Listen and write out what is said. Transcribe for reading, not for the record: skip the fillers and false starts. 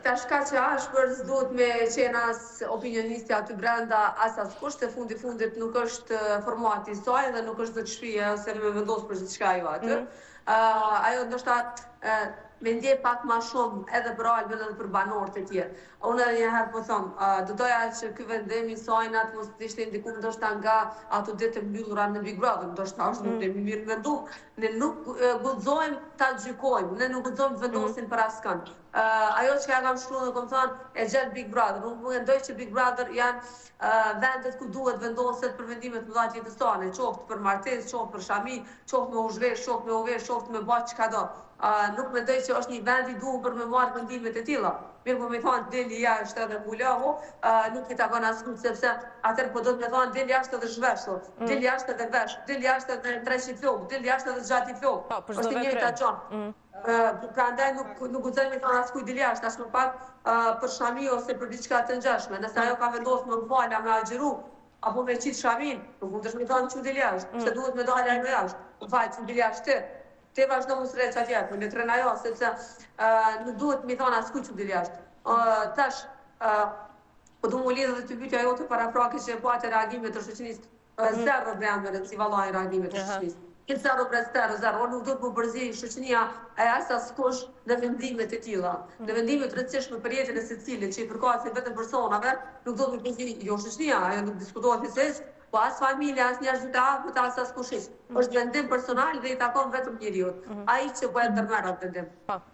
tash ka që ashpër s'duhet me qenë as opinionisti aty brenda, as askush, të fundit nuk është formati i saj dhe nuk është zot shtëpia ose me vendos për gjithçka ajo aty. Ajo ndoshta me ndje pak ma shumë edhe për Albin edhe për banorët e tjerë. Unë edhe njëherë po them, do doja që ky vendim i sajnat mos të ishte indikum ndoshta nga ato ditë e mbyllura në Big Brother, ndoshta është nuk e mirë vendu. Ne nuk guxojmë ta gjykojmë, ne nuk guxojmë vendosin për askën. Ajo që ja kam shkruar, kam thënë, e gjatë Big Brother. Unë mendoj që Big Brother janë vendet ku duhet vendoset për vendimet më dha jetës tone, qoftë për martesë, qoftë për shami, qoftë me uzhvesh, qoftë me uvesh, qoftë me bë çka do. Nuk mendoj që është një vend i duhur për me marrë vendimet e tilla. Mirë po me thonë deli jashtë edhe mulohu, nuk i takon askush sepse atëherë po do të më thonë deli jashtë edhe zhvesh, deli jashtë edhe vesh, deli jashtë edhe 300 flok, deli jashtë edhe zgjati flok. Është një njëjta gjë. Prandaj nuk guxoj me thonë askujt deli jashtë, as më pak për shami ose për diçka të ngjashme. Nëse ajo ka vendosur më fala me agjeru apo me qit shamin, nuk mundesh me thonë çu deli jashtë, se duhet me dalë ajo jashtë. Vaj, çu deli jashtë. Te vazhdo mos rreth atje, me tren ajo, sepse nuk duhet mi thonë askujt që dil jashtë. Tash, po du mu lidhë dhe të pyetja jote para prake që e po atë reagimet të shoqërisë, zero brendëve si vallaj reagimet të shoqërisë. Këtë zero zero, unë nuk do të më përzi shoqënia e as askush në vendimet e tilla. Në vendimet të rëndësishme për jetën e secilit, që i përkasin vetëm personave, nuk do të më përzi jo shoqënia, ajo nuk diskutohet fizikisht, po as familja, as njerëzit e afërt, as askush. Është vendim personal dhe i takon vetëm njeriut. Ai që bëhet ndërmerr atë vendim.